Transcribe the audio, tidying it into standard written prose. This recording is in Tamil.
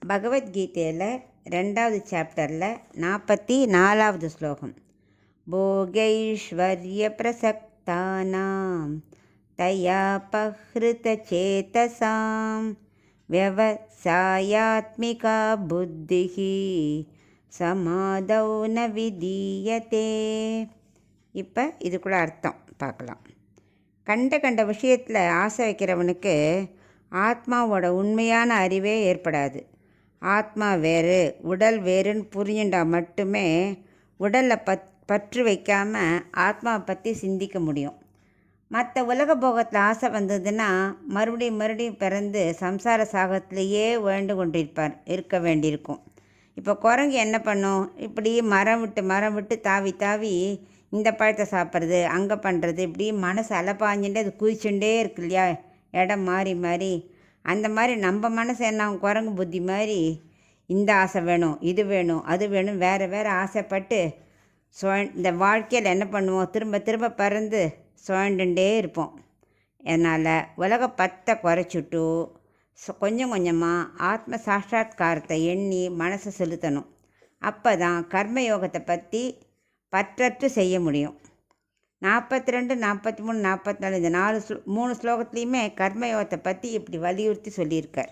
பகவத்கீதையில் 2வது சாப்டரில் 44வது ஸ்லோகம். போகைஸ்வர்ய பிரசக்தானாம் தயா பஹ்ருத சேதசாம் வியவசாயாத்மிகா புத்திஹி சமாதௌ ந விதீயதே. இப்போ இதுக்குள்ள அர்த்தம் பார்க்கலாம். கண்ட விஷயத்தில் ஆசை வைக்கிறவனுக்கு ஆத்மாவோட உண்மையான அறிவே ஏற்படாது. ஆத்மா வேறு, உடல் வேறுன்னு புரிஞ்சுட்டா மட்டுமே உடலில் பற்று வைக்காமல் ஆத்மாவை பற்றி சிந்திக்க முடியும். மற்ற உலக போகத்தில் ஆசை வந்ததுன்னா மறுபடியும் பிறந்து சம்சார சாகத்திலேயே வாழ்ந்து இருக்க வேண்டியிருக்கும். இப்போ குரங்கு என்ன பண்ணும்? இப்படி மரம் விட்டு தாவி இந்த பழத்தை சாப்பிட்றது, அங்கே பண்ணுறது, இப்படி மனசு அலப்பாஞ்சுட்டு அது குதிச்சுட்டே இருக்கு இல்லையா, இடம் மாறி. அந்த மாதிரி நம்ம மனசு என்ன, குரங்கு புத்தி மாதிரி இந்த ஆசை வேணும், இது வேணும், அது வேணும், வேறு ஆசைப்பட்டு இந்த வாழ்க்கையில் என்ன பண்ணுவோம்? திரும்ப பறந்து சுழண்டுண்டே இருப்போம். அதனால் உலக பத்தை குறைச்சிட்டு கொஞ்சம் கொஞ்சமாக ஆத்ம சாட்சாத்காரத்தை எண்ணி மனசை செலுத்தணும். அப்போ தான் கர்மயோகத்தை பற்றி பற்றற்று செய்ய முடியும். 42, 43, 44 இந்த 3 ஸ்லோகத்துலேயுமே கர்மயோகத்தை பற்றி இப்படி வலியுறுத்தி சொல்லியிருக்கார்.